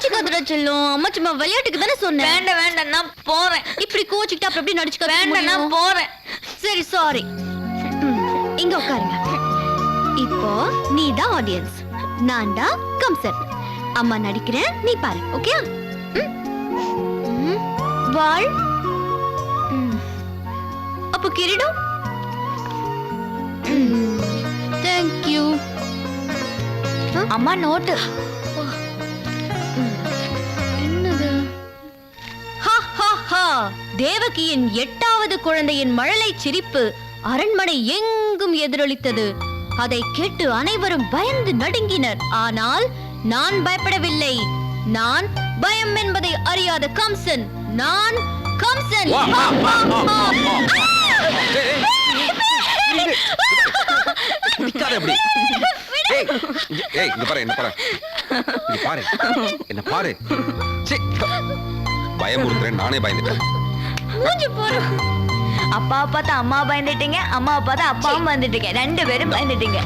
கோச்சிக்காதடா செல்லம். அம்மா சும்மா விளையாட்டுக்கு தானே சொன்னேன். வேண்டாம் வேண்டாம், நான் போறேன். இப்படி கோச்சிக்கிட்டு அப்புறம் எப்படி நடிச்சுக்க? வேண்டாம், நான் போறேன். சரி சாரி. இங்க உட்காருங்க. இப்போ நீ தான் ஆடியன்ஸ், நான் தான் கம்சன். அம்மா நடிக்கிறேன், நீ பாரு. ஓகே? வாழ். அப்போ கிரீடம். Thank you. அம்மா நோட்டு. என்னது? தேவகியின் 8வது குழந்தையின் மழலை சிரிப்பு அரண்மனை எங்கும் எதிரொலித்தது. அதை கேட்டு அனைவரும் பயந்து நடுங்கினர். ஆனால் நான் பயப்படவில்லை. நான் பயம் என்பதை அறியாத கம்சன். நான் கம்சன். பயமுறுத்துறேன், நானே பயந்துட்டேன். அப்பா பார்த்தா அம்மா பயந்துட்டீங்க, அம்மா பார்த்தா அப்பாவும் பயந்துட்டீங்க. 2 பேரும் பயந்துட்டீங்க.